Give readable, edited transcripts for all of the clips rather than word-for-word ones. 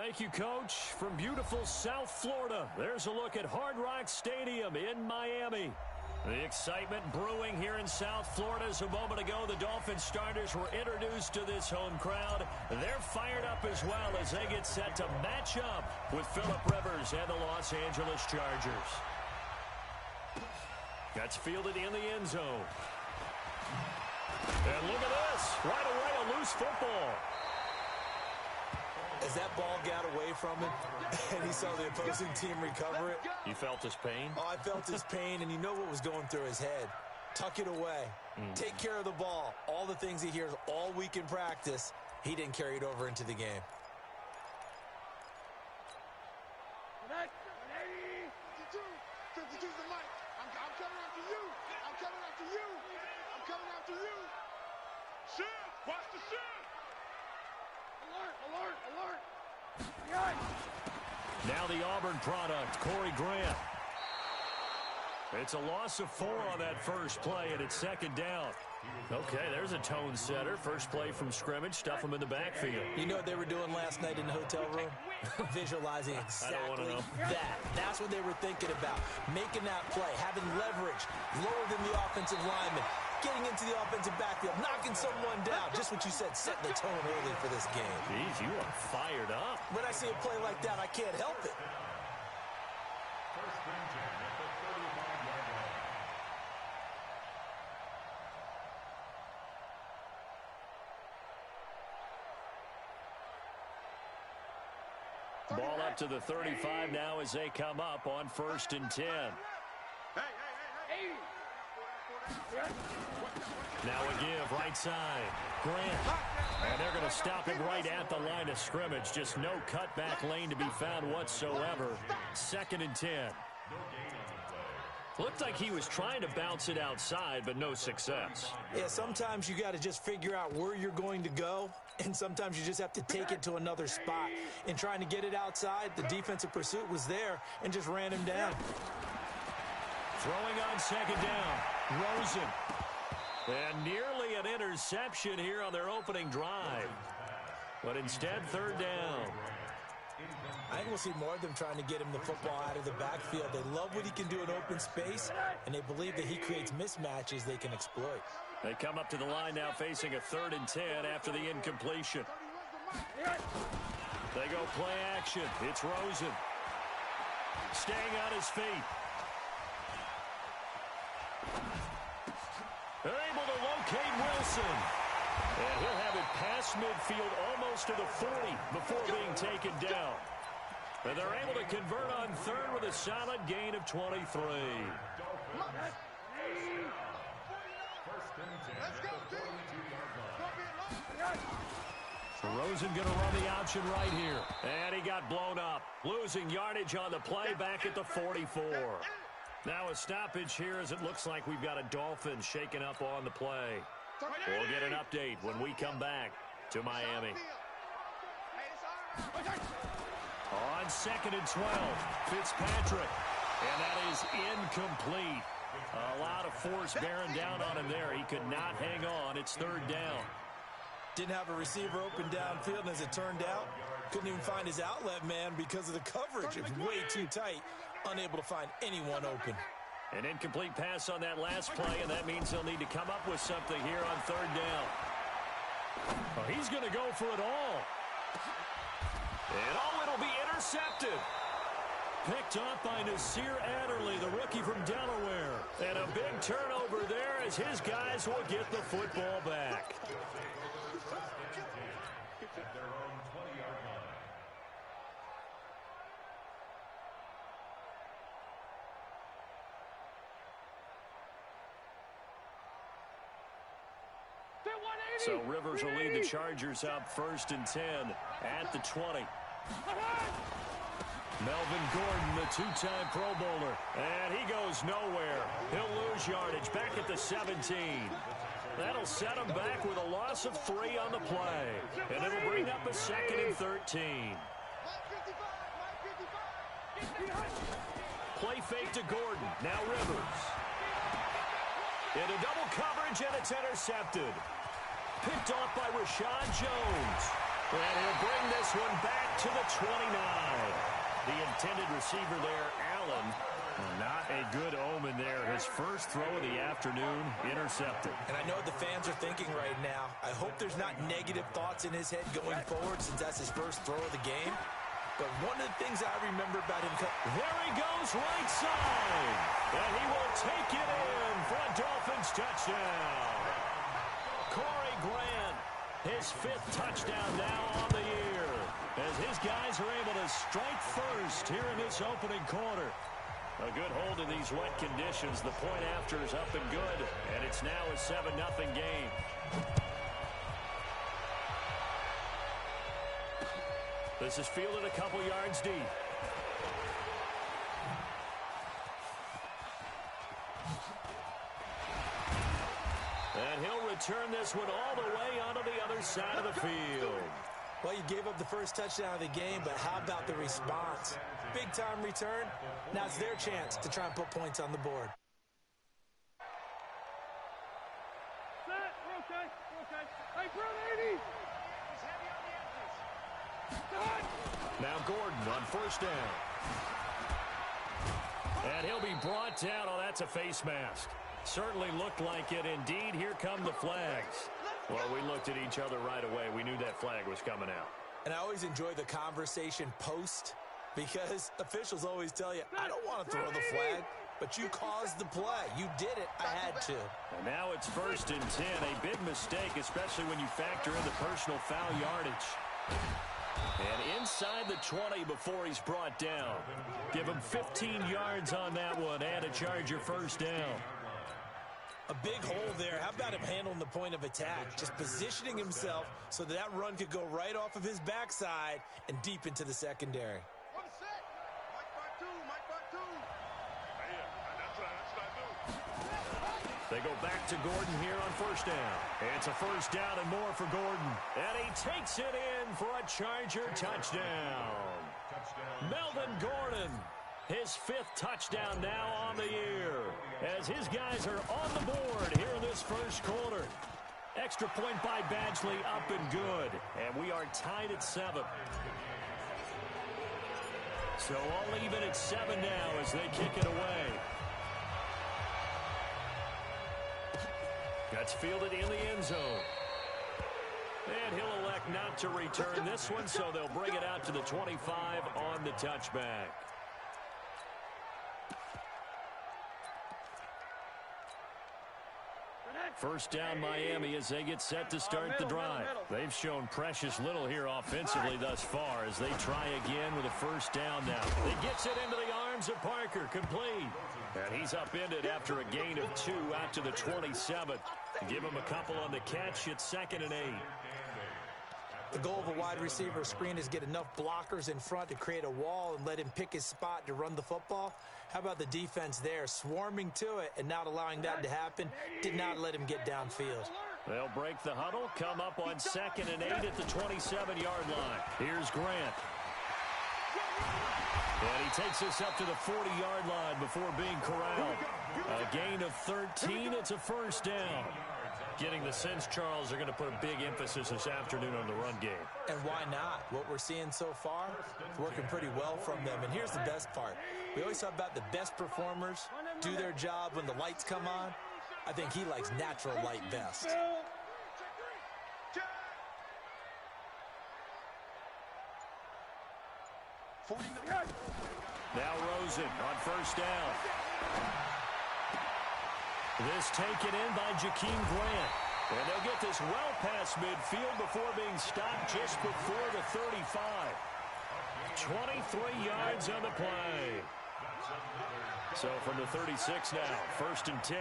Thank you, Coach. From beautiful South Florida, there's a look at Hard Rock Stadium in Miami. The excitement brewing here in South Florida. As a moment ago, the Dolphins starters were introduced to this home crowd. They're fired up as well as they get set to match up with Phillip Rivers and the Los Angeles Chargers. That's fielded in the end zone. And look at this. Right away, a loose football. As that ball got away from him and he saw the opposing team recover it. You felt his pain? Oh, I felt his pain, and you know what was going through his head. Tuck it away. Take care of the ball. All the things he hears all week in practice, he didn't carry it over into the game. Now the Auburn product, Corey Grant. It's a loss of 4 on that first play, and it's second down. Okay, there's a tone setter. First play from scrimmage, stuff them in the backfield. You know what they were doing last night in the hotel room? Visualizing exactly that. That's what they were thinking about. Making that play, having leverage, lower than the offensive lineman, getting into the offensive backfield, knocking someone down. Just what you said, setting the tone early for this game. Jeez, you are fired up. When I see a play like that, I can't help it. Ball up to the 35 now as they come up on 1st and 10. Now a give, right side. Grant. And they're going to stop him right at the line of scrimmage. Just no cutback lane to be found whatsoever. 2nd and 10. Looked like he was trying to bounce it outside, but no success. Yeah, sometimes you got to just figure out where you're going to go, and sometimes you just have to take it to another spot. In trying to get it outside, the defensive pursuit was there and just ran him down. Throwing on 2nd down, Rosen. And nearly an interception here on their opening drive. But instead, 3rd down. I think we'll see more of them trying to get him the football out of the backfield. They love what he can do in open space, and they believe that he creates mismatches they can exploit. They come up to the line now facing a 3rd and 10 after the incompletion. They go play action. It's Rosen. Staying on his feet. They're able to locate Wilson. And he'll have it past midfield almost to the 40 before being taken down. And they're able to convert on 3rd with a solid gain of 23. Rosen going to run the option right here. And he got blown up. Losing yardage on the play back at the 44. Now a stoppage here as it looks like we've got a Dolphin shaken up on the play. We'll get an update when we come back to Miami. On 2nd and 12, Fitzpatrick. And that is incomplete. A lot of force bearing down on him there. He could not hang on. It's 3rd down. Didn't have a receiver open downfield, and as it turned out, couldn't even find his outlet man because of the coverage. It was way too tight, unable to find anyone open. An incomplete pass on that last play, and that means they'll need to come up with something here on 3rd down. Oh, he's going to go for it all. And it'll be intercepted. Picked off by Nasir Adderley, the rookie from Delaware. And a big turnover there as his guys will get the football back. So Rivers will lead the Chargers up 1st and 10 at the 20. Melvin Gordon, the 2-time Pro Bowler. And he goes nowhere. He'll lose yardage back at the 17. That'll set him back with a loss of 3 on the play. And it'll bring up a 2nd and 13. Play fake to Gordon. Now Rivers. Into double coverage, and it's intercepted. Picked off by Rashad Jones. And he'll bring this one back to the 29. The intended receiver there, Allen. Not a good omen there. His first throw of the afternoon intercepted. And I know what the fans are thinking right now. I hope there's not negative thoughts in his head going forward since that's his first throw of the game. But one of the things I remember about him... There he goes, right side. And he will take it in for a Dolphins touchdown. Corey Grant, his 5th touchdown now on the year, as his guys are able to strike first here in this opening quarter. A good hold in these wet conditions. The point after is up and good, and it's now a 7-0 game. This is fielded a couple yards deep. And he'll return this one all the way onto the other side of the field. Well, you gave up the first touchdown of the game, but how about the response? Big-time return. Now it's their chance to try and put points on the board. Set. We're okay. We're okay. Hey, front 80. Now Gordon on first down. And he'll be brought down. Oh, that's a face mask. Certainly looked like it. Indeed, here come the flags. Well, we looked at each other right away. We knew that flag was coming out. And I always enjoy the conversation post because officials always tell you, I don't want to throw the flag, but you caused the play. You did it. I had to. And now it's 1st and 10. A big mistake, especially when you factor in the personal foul yardage. And inside the 20 before he's brought down. Give him 15 yards on that one and a Charger first down. A big hole there. How about him handling the point of attack? Just positioning himself so that run could go right off of his backside and deep into the secondary. They go back to Gordon here on first down. It's a first down and more for Gordon. And he takes it in for a Charger touchdown. Melvin Gordon, his 5th touchdown now on the year, as his guys are on the board here in this first quarter. Extra point by Badgley, up and good. And we are tied at 7. So all even at 7 now as they kick it away. That's fielded in the end zone. And he'll elect not to return this one, so they'll bring it out to the 25 on the touchback. First down Miami as they get set to start the drive. They've shown precious little here offensively thus far as they try again with a first down now. He gets it into the arms of Parker, complete. And he's upended after a gain of 2 out to the 27. Give him a couple on the catch. It's 2nd and 8. The goal of a wide receiver screen is get enough blockers in front to create a wall and let him pick his spot to run the football. How about the defense there, swarming to it and not allowing that to happen? Did not let him get downfield. They'll break the huddle, come up on 2nd and 8 at the 27-yard line. Here's Grant. And he takes us up to the 40-yard line before being corralled. A gain of 13. It's a first down. Getting the sense, Charles, are going to put a big emphasis this afternoon on the run game. And why not? What we're seeing so far is working pretty well from them. And here's the best part. We always talk about the best performers do their job when the lights come on. I think he likes natural light best. Now Rosen on first down. This taken in by Jakeem Grant. And they'll get this well past midfield before being stopped just before the 35. 23 yards on the play. So from the 36 now, 1st and 10.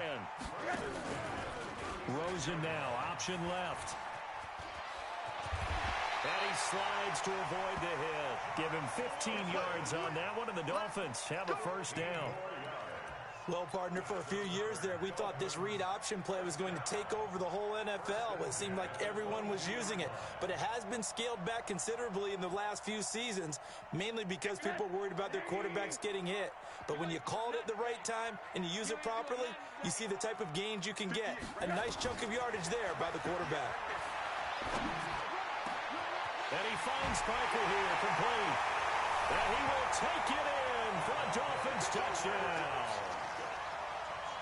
Rosen now, option left. And he slides to avoid the hit. Give him 15 yards on that one, and the Dolphins have a first down. Well, partner, for a few years there, we thought this read option play was going to take over the whole NFL. It seemed like everyone was using it. But it has been scaled back considerably in the last few seasons, mainly because people are worried about their quarterbacks getting hit. But when you call it at the right time and you use it properly, you see the type of gains you can get. A nice chunk of yardage there by the quarterback. And he finds Parker here, complete. And he will take it in for a Dolphins touchdown.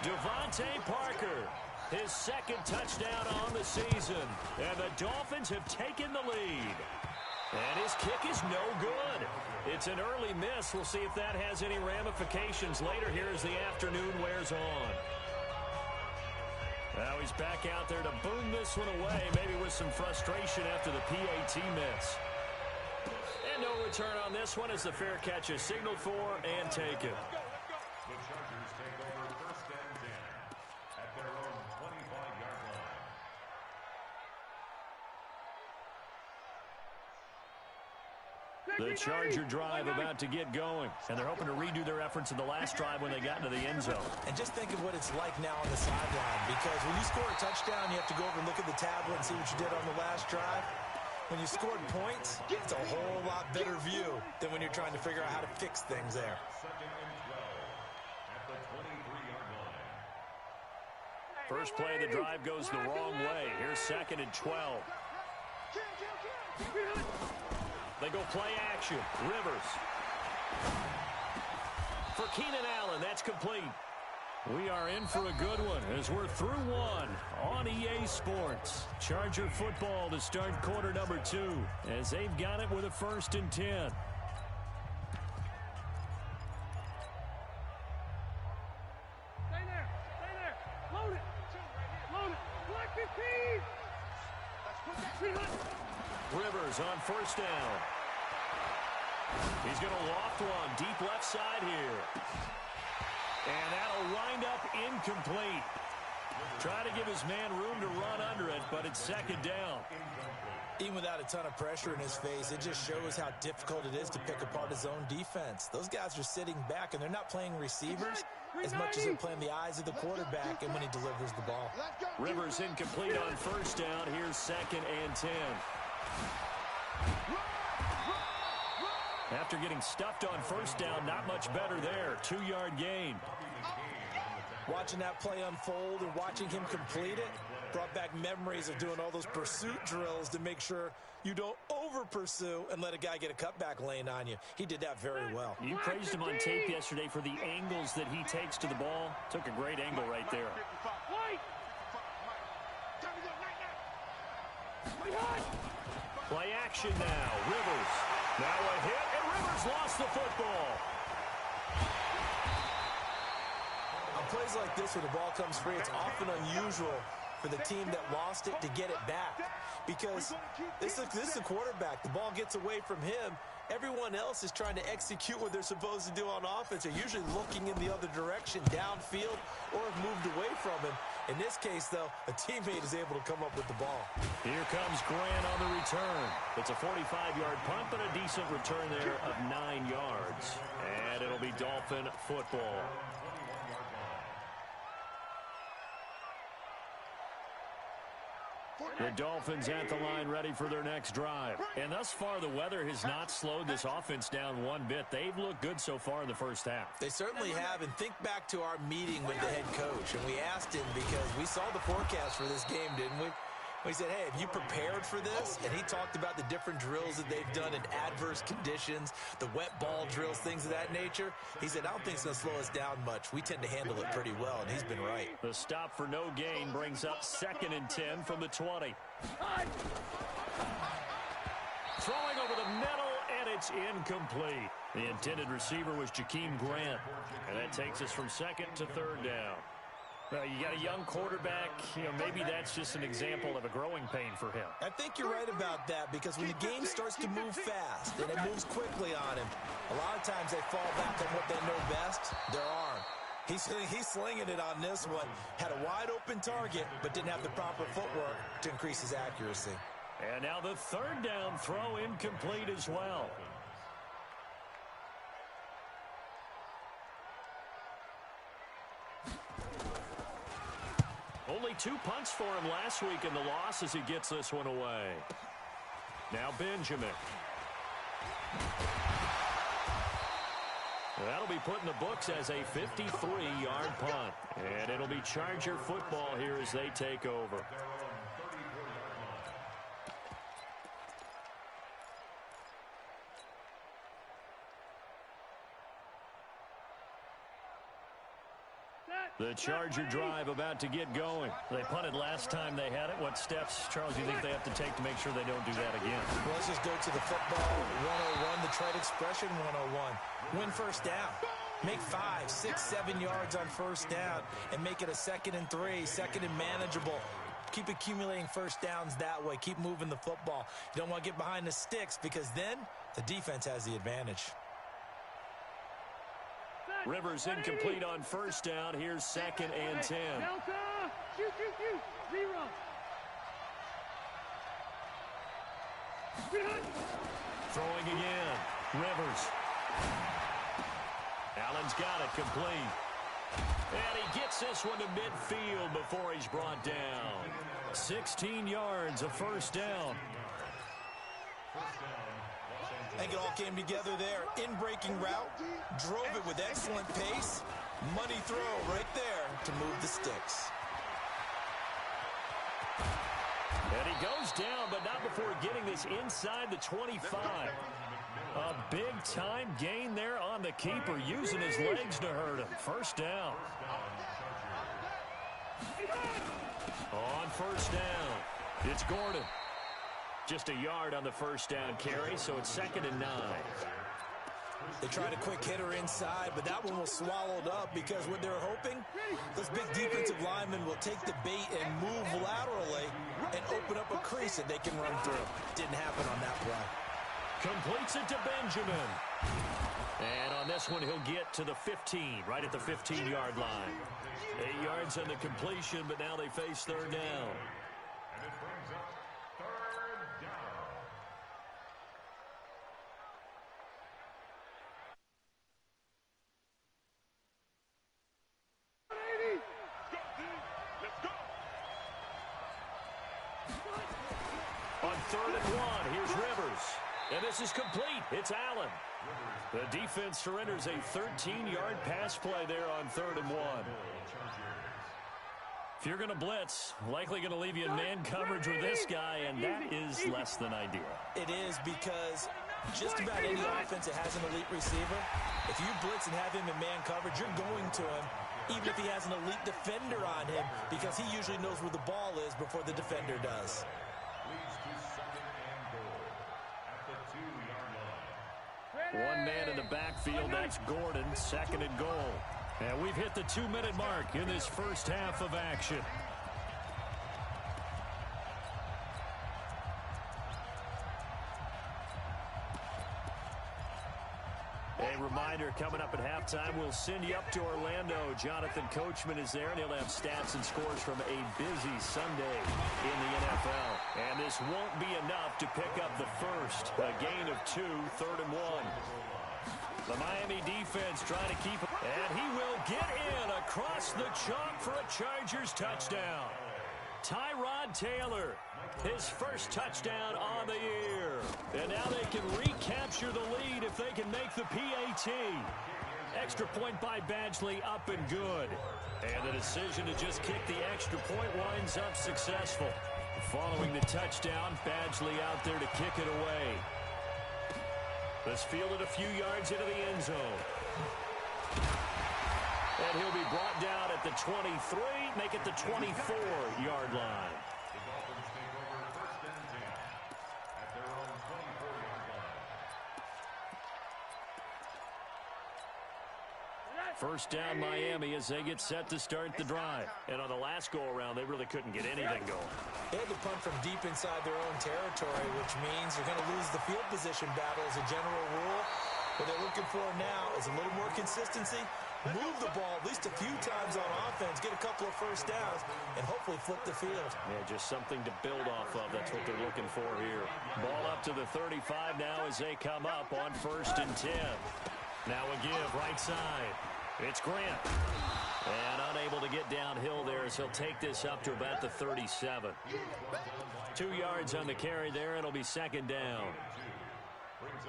Devontae Parker, his second touchdown on the season. And the Dolphins have taken the lead. And his kick is no good. It's an early miss. We'll see if that has any ramifications later here as the afternoon wears on. Now he's back out there to boom this one away, maybe with some frustration after the PAT miss. And no return on this one as the fair catch is signaled for and taken. The Chargers take over first and 10 at their own 25-yard line. The Charger drive about to get going, and they're hoping to redo their efforts in the last drive when they got into the end zone. And just think of what it's like now on the sideline, because when you score a touchdown, you have to go over and look at the tablet and see what you did on the last drive. When you scored points, it's a whole lot better view than when you're trying to figure out how to fix things there. Second and 12 at the 23-yard line. First play of the drive goes the wrong way. Here's second and 12. They go play action. Rivers. For Keenan Allen, that's complete. We are in for a good one as we're through one on EA Sports. Charger football to start quarter number 2 as they've got it with a first and 10. Stay there. Stay there. Load it. Load it. Black 15. Rivers on first down. He's going to loft one deep left side here. And that'll wind up incomplete. Try to give his man room to run under it, but it's second down. Even without a ton of pressure in his face, it just shows how difficult it is to pick apart his own defense. Those guys are sitting back, and they're not playing receivers as much as they're playing the eyes of the quarterback and when he delivers the ball. Rivers incomplete on first down. Here's second and 10. After getting stuffed on first down, not much better there. 2-yard gain. Watching that play unfold and watching him complete it brought back memories of doing all those pursuit drills to make sure you don't over-pursue and let a guy get a cutback lane on you. He did that very well. You praised him on tape yesterday for the angles that he takes to the ball. Took a great angle right there. Play action now. Rivers. Now a hit, and Rivers lost the football. On plays like this where the ball comes free, it's often unusual for the team that lost it to get it back. Because this is a quarterback. The ball gets away from him. Everyone else is trying to execute what they're supposed to do on offense. They're usually looking in the other direction, downfield, or have moved away from him. In this case, though, a teammate is able to come up with the ball. Here comes Grant on the return. It's a 45-yard punt, but a decent return there of 9 yards. And it'll be Dolphin football. The Dolphins at the line ready for their next drive. And thus far, the weather has not slowed this offense down one bit. They've looked good so far in the first half. They certainly have. And think back to our meeting with the head coach. And we asked him because we saw the forecast for this game, didn't we? We said, hey, have you prepared for this? And he talked about the different drills that they've done in adverse conditions, the wet ball drills, things of that nature. He said, I don't think it's going to slow us down much. We tend to handle it pretty well, and he's been right. The stop for no gain brings up second and 10 from the 20. Throwing over the middle, and it's incomplete. The intended receiver was Jakeem Grant, and that takes us from second to third down. You got a young quarterback, maybe that's just an example of a growing pain for him. I think you're right about that because when the game starts to move fast and it moves quickly on him, a lot of times they fall back on what they know best, their arm. He's slinging it on this one. Had a wide open target, but didn't have the proper footwork to increase his accuracy. And now the third down throw incomplete as well. Only 2 punts for him last week in the loss as he gets this one away. Now Benjamin. That'll be put in the books as a 53-yard punt. And it'll be Charger football here as they take over. Charger drive about to get going. They punted last time they had it. What steps, Charles, do you think they have to take to make sure they don't do that again? Well, let's just go to the football 101, the trade expression 101. Win first down. Make 5, 6, 7 yards on first down and make it a 2nd and 3, 2nd and manageable. Keep accumulating first downs that way. Keep moving the football. You don't want to get behind the sticks because then the defense has the advantage. Rivers incomplete on first down. Here's 2nd and 10. Delta! Shoot, shoot, shoot! 0. Throwing again. Rivers. Allen's got it complete. And he gets this one to midfield before he's brought down. 16 yards, a first down. I think it all came together there. In-breaking route, drove it with excellent pace. Money throw right there to move the sticks. And he goes down, but not before getting this inside the 25. A big-time gain there on the keeper, using his legs to hurt him. First down. On first down, it's Gordon. Just a yard on the first down carry, so it's 2nd and 9. They tried a quick hitter inside, but that one was swallowed up because what they're hoping, those big defensive linemen will take the bait and move laterally and open up a crease that they can run through. Didn't happen on that play. Completes it to Benjamin. And on this one, he'll get to the 15, right at the 15-yard line. 8 yards on the completion, but now they face third down. And it brings up third down. Let's go! On 3rd and 1, here's Rivers. And this is complete. It's Allen. The defense surrenders a 13-yard pass play there on 3rd and 1. If you're going to blitz, likely going to leave you in man coverage with this guy, and that is less than ideal. It is because just about any offense that has an elite receiver, if you blitz and have him in man coverage, you're going to him, even if he has an elite defender on him, because he usually knows where the ball is before the defender does. Leads to 2nd and goal at the 2-yard line. One man in the backfield, that's Gordon, 2nd and goal. And we've hit the 2-minute mark in this first half of action. A reminder, coming up at halftime, we'll send you up to Orlando. Jonathan Coachman is there, and he'll have stats and scores from a busy Sunday in the NFL. And this won't be enough to pick up the first. A gain of 2, 3rd and 1. The Miami defense trying to keep it. And he will get in across the chalk for a Chargers touchdown. Tyrod Taylor, his first touchdown on the year. And now they can recapture the lead if they can make the PAT. Extra point by Badgley, up and good. And the decision to just kick the extra point winds up successful. Following the touchdown, Badgley out there to kick it away. This fielded a few yards into the end zone. And he'll be brought down at the 23, make it the 24-yard line. The Dolphins take over 1st and 10 at their own 24-yard line. First down Miami as they get set to start the drive. And on the last go-around, they really couldn't get anything going. They had to punt from deep inside their own territory, which means you're going to lose the field position battle as a general rule. What they're looking for now is a little more consistency, move the ball at least a few times on offense, get a couple of first downs, and hopefully flip the field. Yeah, just something to build off of. That's what they're looking for here. Ball up to the 35 now as they come up on 1st and 10. Now a give right side. It's Grant. And unable to get downhill there as he'll take this up to about the 37. 2 yards on the carry there. It'll be 2nd down.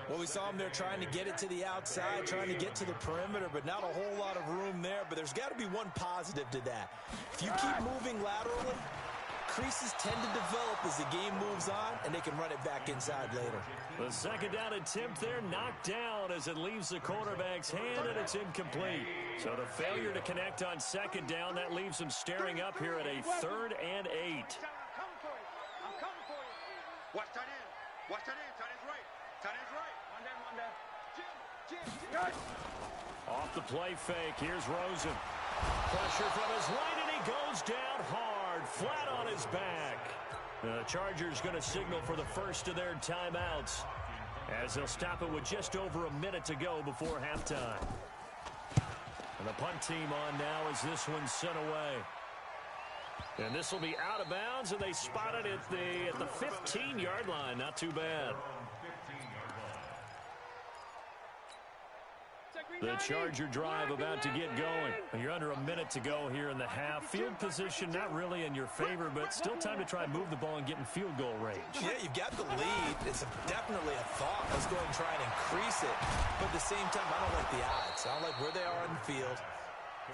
Well, we saw him there trying to get it to the outside, trying to get to the perimeter, but not a whole lot of room there. But there's got to be one positive to that. If you keep moving laterally, creases tend to develop as the game moves on, and they can run it back inside later. The second down attempt there knocked down as it leaves the quarterback's hand, and it's incomplete. So the failure to connect on second down, that leaves him staring up here at a 3rd and 8. I'm coming for you. I'm coming for you. Watch tight end. Watch tight end. Tight end's right. Tight end's right. One down. Jim. Off the play fake, here's Rosen. Pressure from his right, and he goes down hard, flat on his back. The Chargers going to signal for the first of their timeouts as they'll stop it with just over a minute to go before halftime. And the punt team on now as this one's sent away. And this will be out of bounds, and they spot it at the 15-yard line. Not too bad. The Charger drive about to get going. You're under a minute to go here in the half. Field position not really in your favor, but still time to try and move the ball and get in field goal range. Yeah, you've got the lead. It's definitely a thought. Let's go ahead and try and increase it. But at the same time, I don't like the odds. I don't like where they are on the field.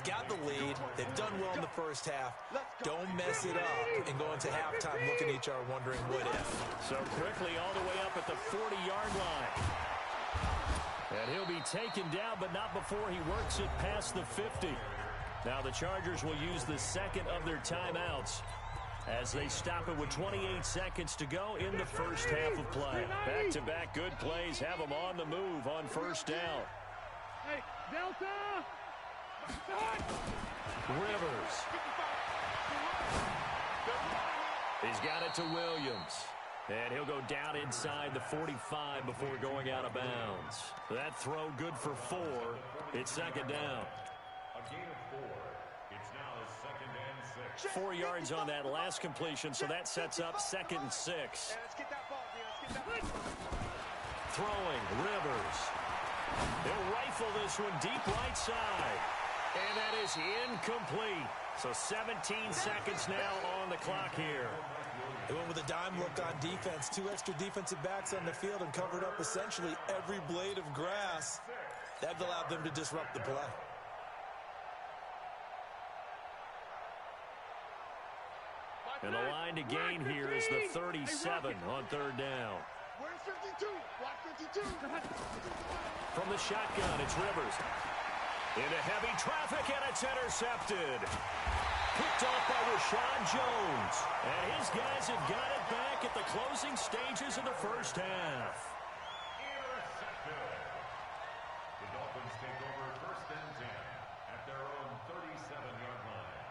Got the lead. They've done well in the first half. Don't mess it up and go into halftime looking at each other wondering what if. So quickly all the way up at the 40-yard line. And he'll be taken down, but not before he works it past the 50. Now the Chargers will use the second of their timeouts as they stop it with 28 seconds to go in the first half of play. Back-to-back good plays have them on the move on first down. Hey, Delta! Rivers. He's got it to Williams. And he'll go down inside the 45 before going out of bounds. That throw good for 4. It's second down. A gain of 4. It's now 2nd and 6. 4 yards on that last completion, so that sets up 2nd and 6. Let's get that ball, Let's get that ball. Throwing, Rivers. They'll rifle this one deep right side. And that is incomplete. So 17 seconds now on the clock here. They went with a dime look on defense. 2 extra defensive backs on the field and covered up essentially every blade of grass. That allowed them to disrupt the play. And the line to gain here is the 37 on 3rd down. Where's 52? Block 52. From the shotgun, it's Rivers. Into heavy traffic, and it's intercepted. Picked off by Rashad Jones. And his guys have got it back at the closing stages of the first half. Intercepted. The Dolphins take over 1st and 10 at their own 37-yard line.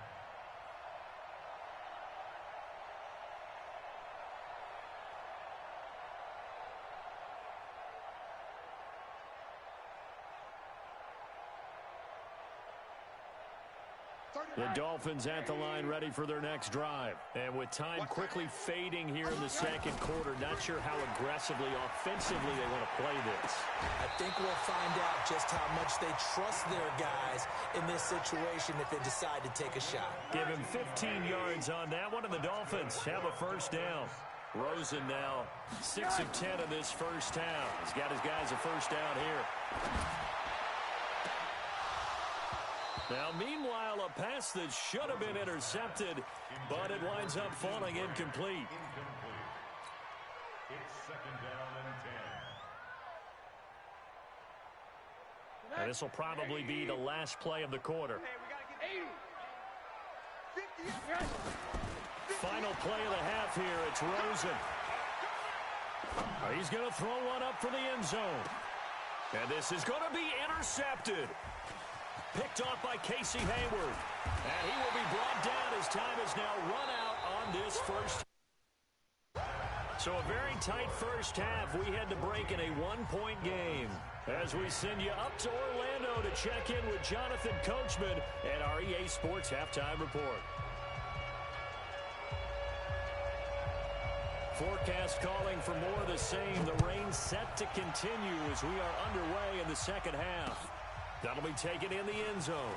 The Dolphins at the line ready for their next drive. And with time quickly fading here in the second quarter, not sure how aggressively, offensively they want to play this. I think we'll find out just how much they trust their guys in this situation if they decide to take a shot. Give him 15 yards on that one, and the Dolphins have a first down. Rosen now 6 of 10 of this first half. He's got his guys a first down here. Now, meanwhile, a pass that should have been intercepted, but it winds up falling incomplete. It's 2nd down and 10. And this will probably be the last play of the quarter. Hey, we got to get 80. 50. Final play of the half here. It's Rosen. He's going to throw one up for the end zone. And this is going to be intercepted. Picked off by Casey Hayward. And he will be brought down as time has now run out on this first. So a very tight first half. We had to break in a 1-point game. As we send you up to Orlando to check in with Jonathan Coachman at our EA Sports Halftime Report. Forecast calling for more of the same. The rain set to continue as we are underway in the second half. That'll be taken in the end zone.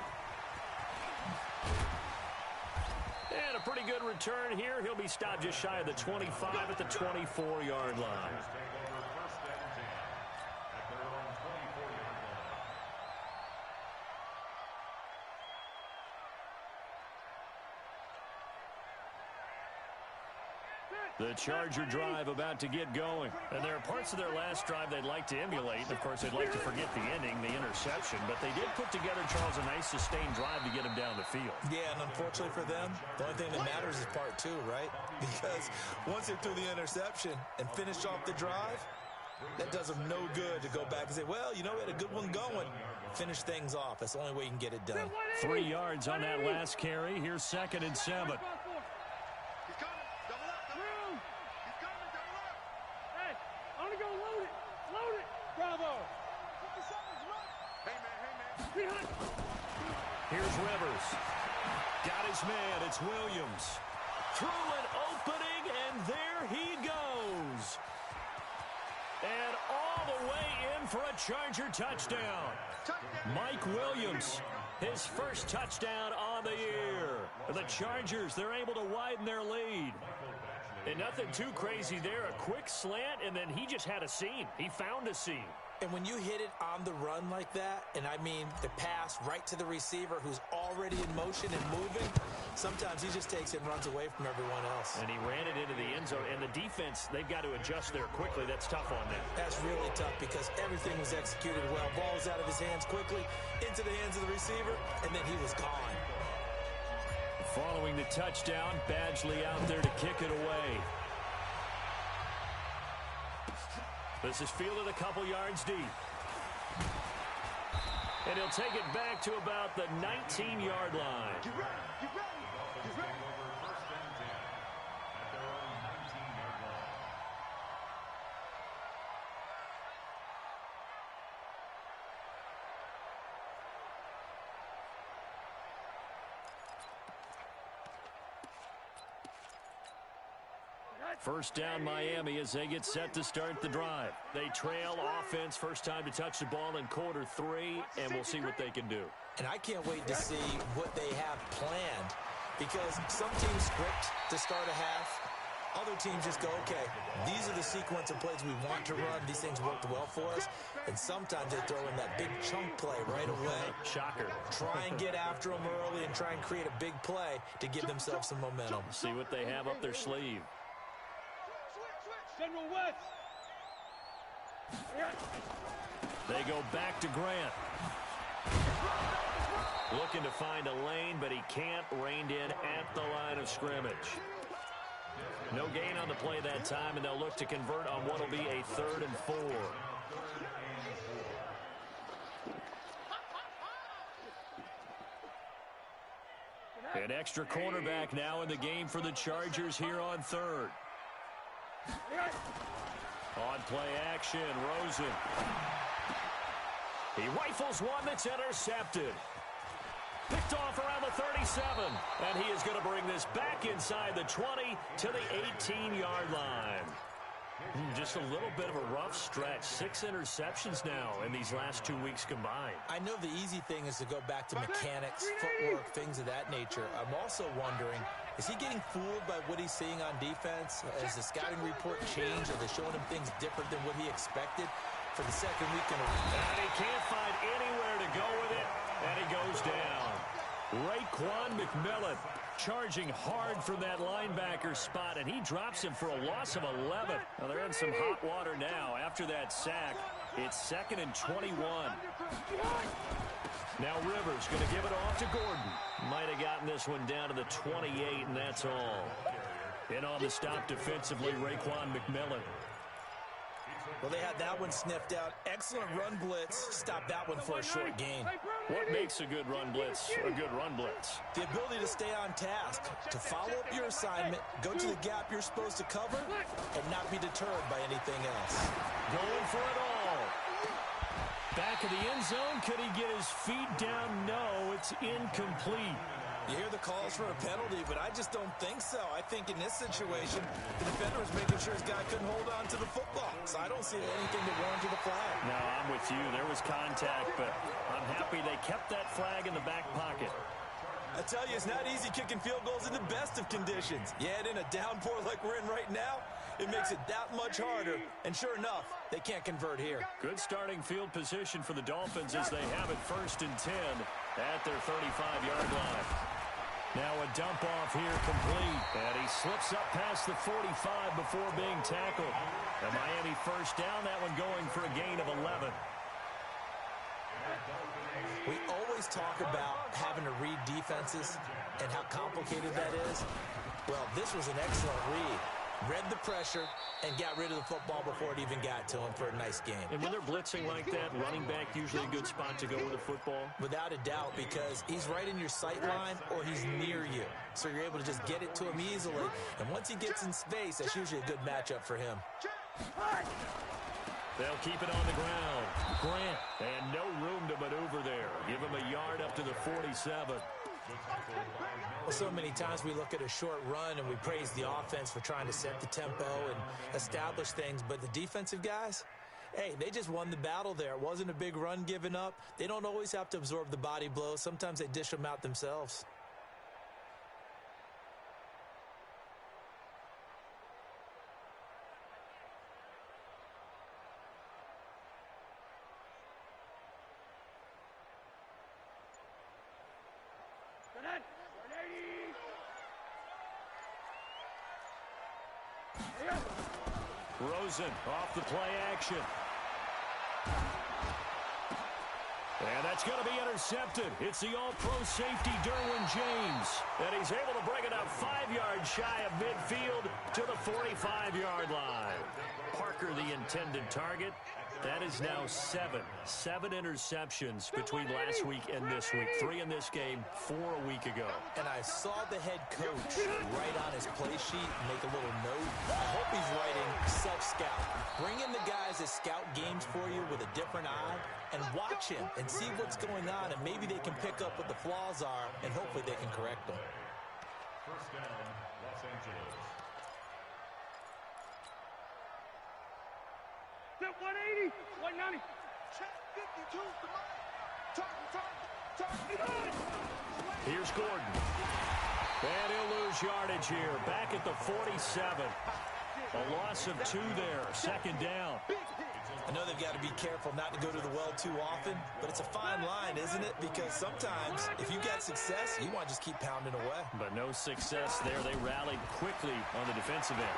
And a pretty good return here. He'll be stopped just shy of the 25 at the 24-yard line. The Charger drive about to get going. And there are parts of their last drive they'd like to emulate. And, of course, they'd like to forget the ending, the interception. But they did put together, Charles, a nice sustained drive to get him down the field. Yeah, and unfortunately for them, the only thing that matters is part two, right? Because once they threw the interception and finished off the drive, that does them no good to go back and say, well, you know, we had a good one going. Finish things off. That's the only way you can get it done. 3 yards on that last carry. Here's 2nd and 7. Here's Rivers. Got his man. It's Williams. Through an opening, and there he goes. And all the way in for a Charger touchdown. Mike Williams, his first touchdown on the year. The Chargers, they're able to widen their lead. And nothing too crazy there. A quick slant, and then he just had a seam. He found a seam. And when you hit it on the run like that, and I mean the pass right to the receiver who's already in motion and moving, sometimes he just takes it and runs away from everyone else. And he ran it into the end zone. And the defense, they've got to adjust there quickly. That's tough on them. That's really tough because everything was executed well. Ball was out of his hands quickly, into the hands of the receiver, and then he was gone. Following the touchdown, Badgley out there to kick it away. This is fielded a couple yards deep. And he'll take it back to about the 19-yard line. Get ready, get ready, get ready. First down Miami as they get set to start the drive. They trail offense, first time to touch the ball in quarter 3, and we'll see what they can do. And I can't wait to see what they have planned because some teams script to start a half. Other teams just go, okay, these are the sequence of plays we want to run. These things worked well for us. And sometimes they throw in that big chunk play right away. Shocker. Try and get after them early and try and create a big play to give themselves some momentum. See what they have up their sleeve. General West. They go back to Grant. Looking to find a lane, but he can't. Reined in at the line of scrimmage. No gain on the play that time, and they'll look to convert on what will be a 3rd and 4. An extra cornerback now in the game for the Chargers here on 3rd. On play action, Rosen. He rifles one that's intercepted. Picked off around the 37. And he is going to bring this back inside the 20 to the 18-yard line. Just a little bit of a rough stretch. 6 interceptions now in these last 2 weeks combined. I know the easy thing is to go back to mechanics, footwork, things of that nature. I'm also wondering, is he getting fooled by what he's seeing on defense? Has the scouting report changed? Are they showing him things different than what he expected for the second week in a row? And he can't find anywhere to go with it, and he goes down. Raekwon McMillan charging hard from that linebacker spot, and he drops him for a loss of 11. Now they're in some hot water now. After that sack, it's 2nd and 21. Now Rivers going to give it off to Gordon. Might have gotten this one down to the 28, and that's all. In on the stop defensively, Raekwon McMillan. Well, they had that one sniffed out. Excellent run blitz. Stop that one for a short gain. What makes a good run blitz a good run blitz? The ability to stay on task, to follow up your assignment, go to the gap you're supposed to cover, and not be deterred by anything else. Going for it all. Back of the end zone. Could he get his feet down? No, it's incomplete. You hear the calls for a penalty, but I just don't think so. I think in this situation, the defender was making sure his guy couldn't hold on to the football. So I don't see anything that warranted a flag. No, I'm with you. There was contact, but I'm happy they kept that flag in the back pocket. I tell you, it's not easy kicking field goals in the best of conditions. You add in a downpour like we're in right now, it makes it that much harder. And sure enough, they can't convert here. Good starting field position for the Dolphins as they have it 1st and 10 at their 35-yard line. Now a dump off here complete. And he slips up past the 45 before being tackled. A Miami first down, that one going for a gain of 11. We always talk about having to read defenses and how complicated that is. Well, this was an excellent read. Read the pressure and got rid of the football before it even got to him for a nice game. And when they're blitzing like that, running back usually a good spot to go with the football? Without a doubt, because he's right in your sight line or he's near you. So you're able to just get it to him easily. And once he gets in space, that's usually a good matchup for him. They'll keep it on the ground. Grant, and no room to maneuver there. Give him a yard up to the 47. Well, so many times we look at a short run and we praise the offense for trying to set the tempo and establish things, but the defensive guys, hey, they just won the battle there. It wasn't a big run given up. They don't always have to absorb the body blows. Sometimes they dish them out themselves. Rosen off the play action. And that's going to be intercepted. It's the all-pro safety, Derwin James. And he's able to bring it up 5 yards shy of midfield to the 45-yard line. Parker, the intended target. That is now 7 interceptions between last week and this week. 3 in this game, 4 a week ago. And I saw the head coach write on his play sheet, make a little note. I hope he's writing self-scout. Bring in the guys that scout games for you with a different eye and watch him and see what's going on, and maybe they can pick up what the flaws are, and hopefully they can correct them. First down, Los Angeles. 180, 190. Check 52, target. Here's Gordon. And he'll lose yardage here. Back at the 47. A loss of 2 there. Second down. I know they've got to be careful not to go to the well too often, but it's a fine line, isn't it? Because sometimes if you got success, you want to just keep pounding away. But no success there. They rallied quickly on the defensive end.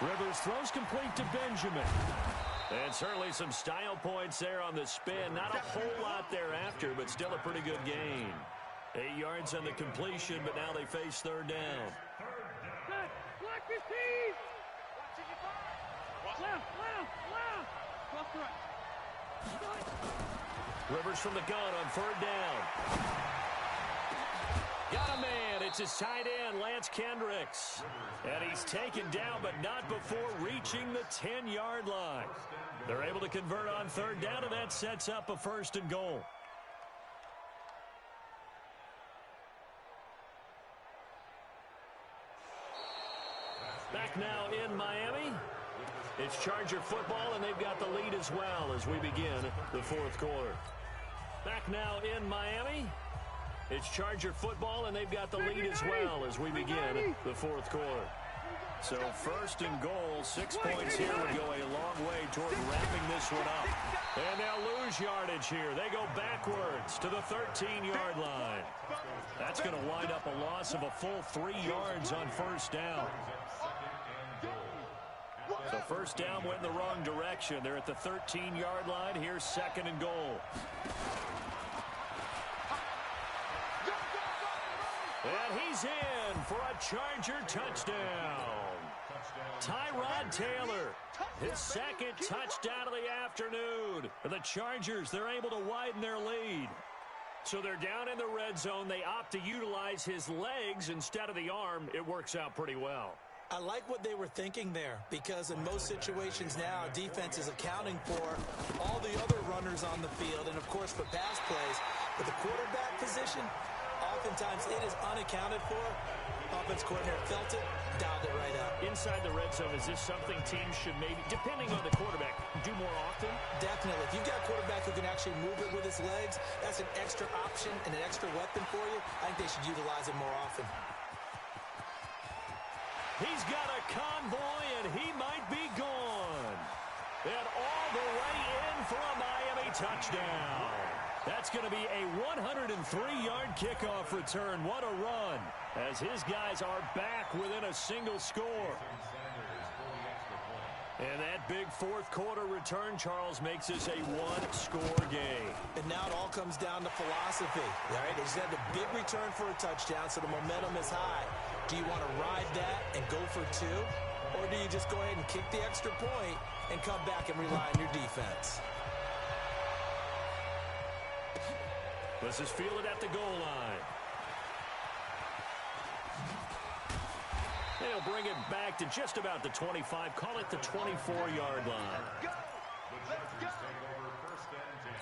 Rivers throws complete to Benjamin. And certainly some style points there on the spin. Not a whole lot thereafter, but still a pretty good gain. 8 yards on the completion, but now they face third down. Black 15. Left. Rivers from the gun on third down. Got a man. It's his tight end, Lance Kendricks. And he's taken down, but not before reaching the 10-yard line. They're able to convert on third down, and that sets up a first and goal. Back now in Miami. It's Charger football, and they've got the lead as well as we begin the fourth quarter. Back now in Miami. It's Charger football, and they've got the lead as well as we begin the fourth quarter. So first and goal, 6 points here would go a long way toward wrapping this one up. And they'll lose yardage here. They go backwards to the 13-yard line. That's going to wind up a loss of a full 3 yards on first down. So first down went in the wrong direction. They're at the 13-yard line. Here's second and goal. And he's in for a Charger touchdown. Tyrod Taylor, his second touchdown of the afternoon. The Chargers, they're able to widen their lead. So they're down in the red zone. They opt to utilize his legs instead of the arm. It works out pretty well. I like what they were thinking there, because in most situations now, defense is accounting for all the other runners on the field and, of course, for pass plays. But the quarterback position, oftentimes it is unaccounted for. Offense coordinator felt it, dialed it right up. Inside the red zone, is this something teams should maybe, depending on the quarterback, do more often? Definitely. If you've got a quarterback who can actually move it with his legs, that's an extra option and an extra weapon for you. I think they should utilize it more often. He's got a convoy, and he might be gone. And all the way in for a Miami touchdown. That's going to be a 103-yard kickoff return. What a run, as his guys are back within a single score. And that big fourth-quarter return, Charles, makes this a one-score game. And now it all comes down to philosophy. All right, they just had a big return for a touchdown, so the momentum is high. Do you want to ride that and go for two? Or do you just go ahead and kick the extra point and come back and rely on your defense? This is fielded at the goal line. They'll bring it back to just about the 25. Call it the 24-yard line. The Chargers take over first and 10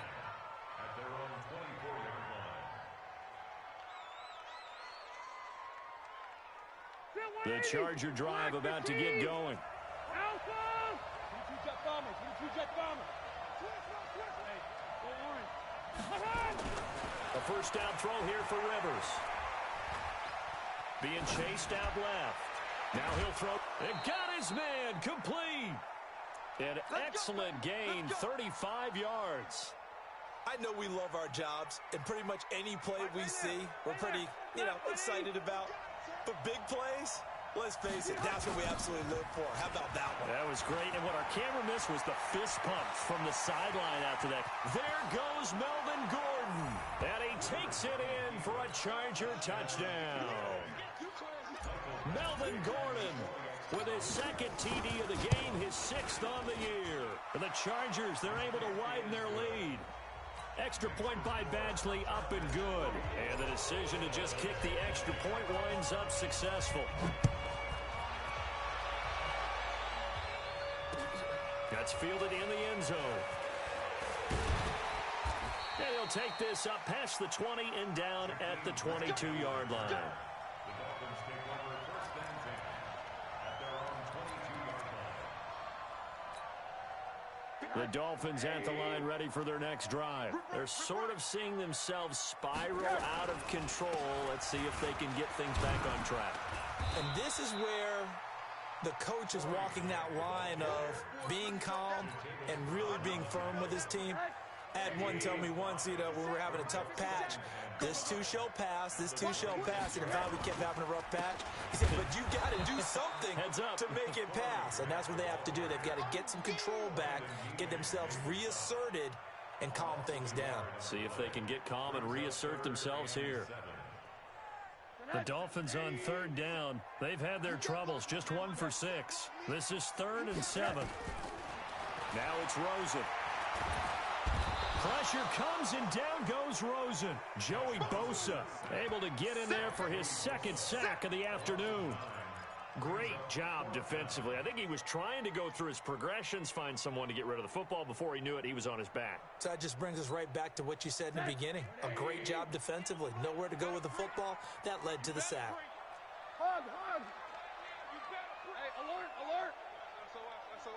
at their own 24-yard line. The Charger drive about to get going. A first down throw here for Rivers. Being chased out left. Now he'll throw. And got his man complete. An excellent gain, 35 yards. I know we love our jobs, and pretty much any play we see, we're pretty, excited about. But big plays, let's face it, that's what we absolutely live for. How about that one? That was great, and what our camera missed was the fist pump from the sideline after that. There goes Melvin Gordon, and he takes it in for a Charger touchdown. Melvin Gordon with his second TD of the game, his sixth on the year. For the Chargers, they're able to widen their lead. Extra point by Badgley, up and good. And the decision to just kick the extra point winds up successful. That's fielded in the end zone. And he'll take this up past the 20 and down at the 22-yard line. The Dolphins take over first and 10 at their own 22-yard line. The Dolphins at the line, ready for their next drive. They're sort of seeing themselves spiral out of control. Let's see if they can get things back on track. And this is where the coach is walking that line of being calm and really being firm with his team. I had one tell me once, when we were having a tough patch, this too shall pass, this too shall pass, and in fact we kept having a rough patch. He said, but you got to do something to make it pass, and that's what they have to do. They've got to get some control back, get themselves reasserted, and calm things down. See if they can get calm and reassert themselves here. The Dolphins on third down. They've had their troubles, just 1 for 6. This is 3rd and 7. Now it's Rosen. Pressure comes and down goes Rosen. Joey Bosa able to get in there for his second sack of the afternoon. Great job defensively. I think he was trying to go through his progressions, find someone to get rid of the football. Before he knew it, he was on his back. So that just brings us right back to what you said in the beginning. A great job defensively. Nowhere to go with the football. That led to the sack. Hug. Hey, alert. SOS.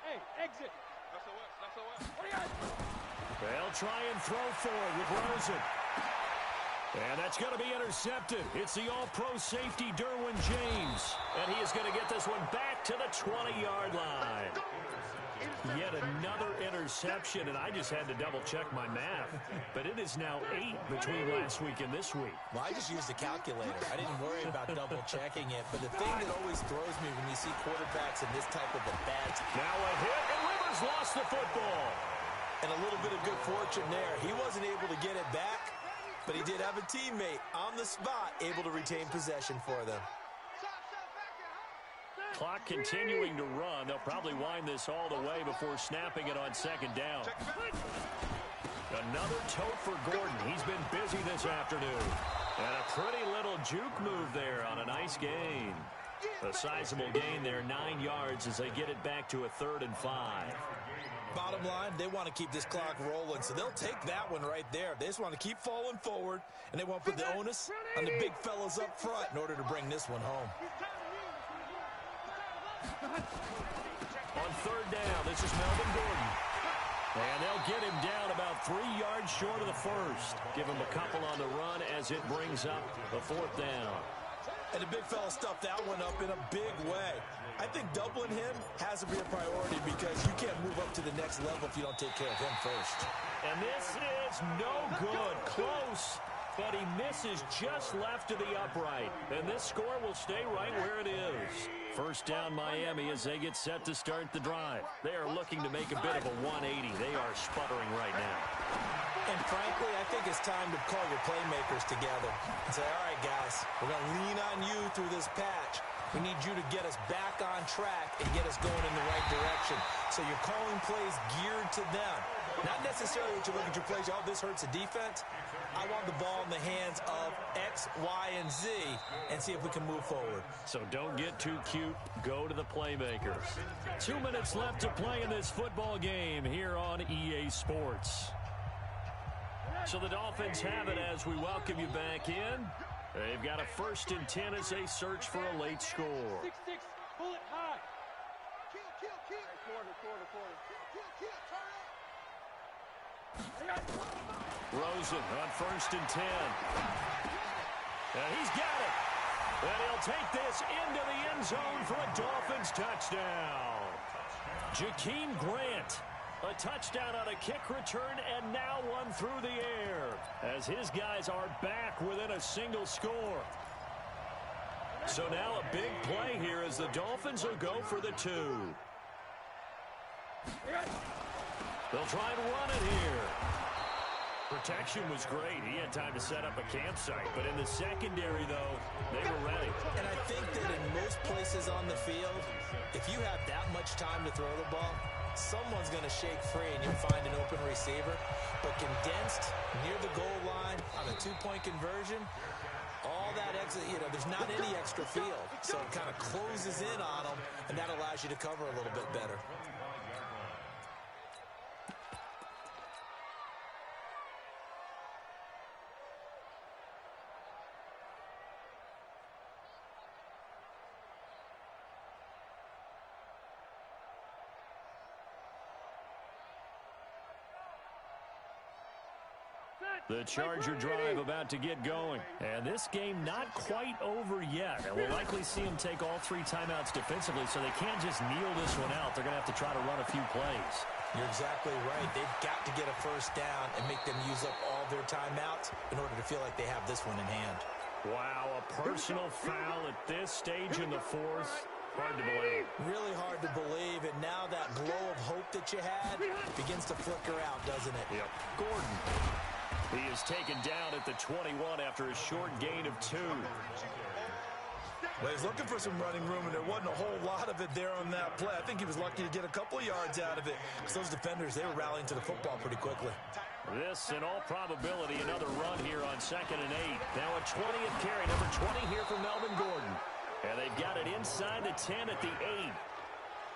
Hey, exit. SOS. What do you got? They'll try and throw forward with Rosen. And that's going to be intercepted. It's the all-pro safety, Derwin James. And he is going to get this one back to the 20-yard line. Yet another interception, and I just had to double-check my math. But it is now 8 between last week and this week. Well, I just used a calculator. I didn't worry about double-checking it. But the thing that always throws me when you see quarterbacks in this type of a bad... Now a hit, and Rivers lost the football. And a little bit of good fortune there. He wasn't able to get it back, but he did have a teammate on the spot able to retain possession for them. Clock continuing to run. They'll probably wind this all the way before snapping it on second down. Another tote for Gordon. He's been busy this afternoon. And a pretty little juke move there on a nice gain. A sizable gain there, 9 yards as they get it back to a 3rd and 5. Bottom line, they want to keep this clock rolling, so they'll take that one right there. They just want to keep falling forward, and they want to put the onus on the big fellas up front in order to bring this one home. On third down, this is Melvin Gordon. And they'll get him down about 3 yards short of the first. Give him a couple on the run as it brings up the 4th down. And the big fella stuffed that one up in a big way. I think doubling him has to be a priority because you can't move up to the next level if you don't take care of him first. And this is no good. Close, but he misses just left of the upright. And this score will stay right where it is. First down Miami as they get set to start the drive. They are looking to make a bit of a 180. They are sputtering right now. And frankly, I think it's time to call your playmakers together and say, all right, guys, we're going to lean on you through this patch. We need you to get us back on track and get us going in the right direction. So you're calling plays geared to them. Not necessarily what you look at your plays, oh, this hurts the defense. I want the ball in the hands of X, Y, and Z and see if we can move forward. So don't get too cute. Go to the playmakers. 2 minutes left to play in this football game here on EA Sports. So the Dolphins have it as we welcome you back in. They've got a 1st and 10 as they search for a late score. 6-6, pull it high. Kill. Quarter. Kill. Rosen on 1st and 10. And he's got it. And he'll take this into the end zone for a Dolphins touchdown. Jakeem Grant. A touchdown on a kick return, and now one through the air as his guys are back within a single score. So now a big play here as the Dolphins will go for the 2. They'll try and run it here. Protection was great. He had time to set up a campsite, but in the secondary, though, they were ready. And I think that in most places on the field, if you have that much time to throw the ball, someone's going to shake free and you'll find an open receiver. But condensed near the goal line on a 2-point conversion, all that exit, there's not any extra field. So it kind of closes in on them, and that allows you to cover a little bit better. The Charger drive about to get going. And this game not quite over yet. And we'll likely see them take all 3 timeouts defensively, so they can't just kneel this one out. They're going to have to try to run a few plays. You're exactly right. They've got to get a first down and make them use up all their timeouts in order to feel like they have this one in hand. Wow, a personal foul at this stage in the 4th. Hard to believe. Really hard to believe, and now that glow of hope that you had begins to flicker out, doesn't it? Yep. Gordon. He is taken down at the 21 after a short gain of 2. Well, he's looking for some running room, and there wasn't a whole lot of it there on that play. I think he was lucky to get a couple of yards out of it because those defenders, they were rallying to the football pretty quickly. This, in all probability, another run here on 2nd and 8. Now a 20th carry, number 20 here for Melvin Gordon. And they've got it inside the 10 at the 8.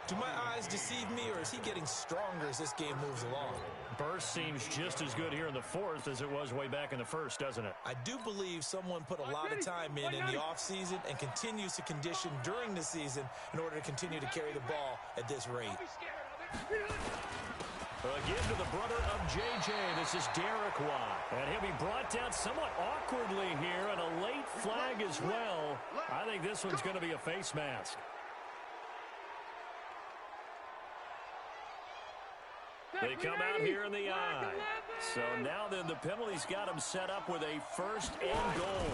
Do my eyes deceive me, or is he getting stronger as this game moves along? Burst seems just as good here in the 4th as it was way back in the 1st, doesn't it? I do believe someone put a lot of time in the offseason and continues to condition during the season in order to continue to carry the ball at this rate. Again to the brother of J.J. This is Derek Watt. And he'll be brought down somewhat awkwardly here, and a late flag as well. I think this one's going to be a face mask. They come out here in the eye. So now then the penalty's got him set up with a 1st and goal.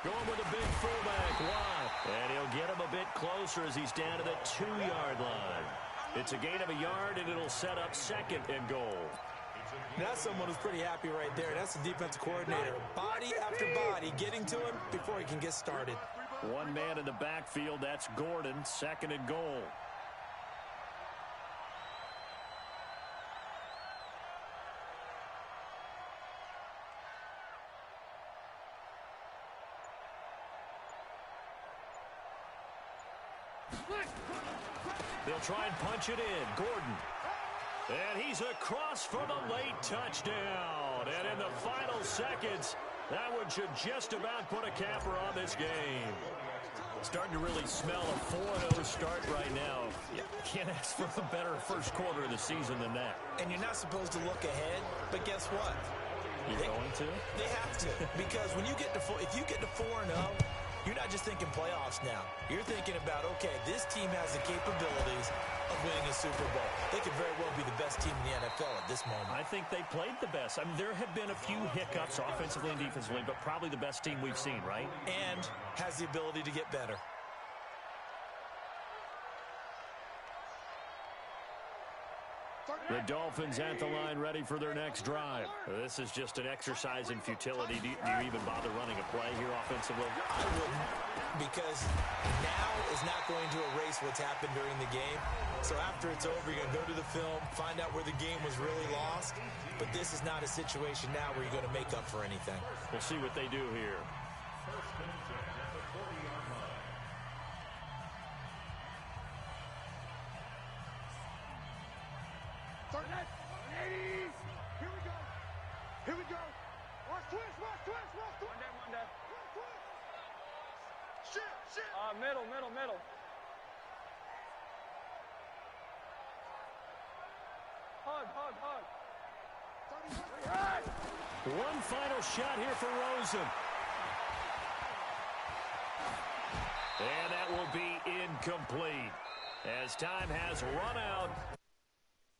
Going with a big fullback, Watt. And he'll get him a bit closer as he's down to the 2-yard line. It's a gain of a yard, and it'll set up 2nd and goal. That's someone who's pretty happy right there. That's the defensive coordinator. Body after body getting to him before he can get started. One man in the backfield, that's Gordon, 2nd and goal. They'll try and punch it in. Gordon. And he's across for the late touchdown. And in the final seconds, that one should just about put a capper on this game. Starting to really smell a 4-0 start right now. You can't ask for a better first quarter of the season than that. And you're not supposed to look ahead, but guess what? You're going to? They have to. Because when you get to if you get to 4-0, you're not just thinking playoffs now. You're thinking about, okay, this team has the capabilities of winning a Super Bowl. They could very well be the best team in the NFL at this moment. I think they played the best. I mean, there have been a few hiccups offensively and defensively, but probably the best team we've seen, right? And has the ability to get better. The Dolphins at the line, ready for their next drive. This is just an exercise in futility. Do you even bother running a play here offensively? I wouldn't, because now is not going to erase what's happened during the game. So after it's over, you're going to go to the film, find out where the game was really lost. But this is not a situation now where you're going to make up for anything. We'll see what they do here. First and 10 at the 40-yard line. Third and 80. Here we go. Here we go. Watch twist, watch twist, watch twist. One day. Watch twist. Shit. Middle. Hug. 30. One final shot here for Rosen. And that will be incomplete as time has run out.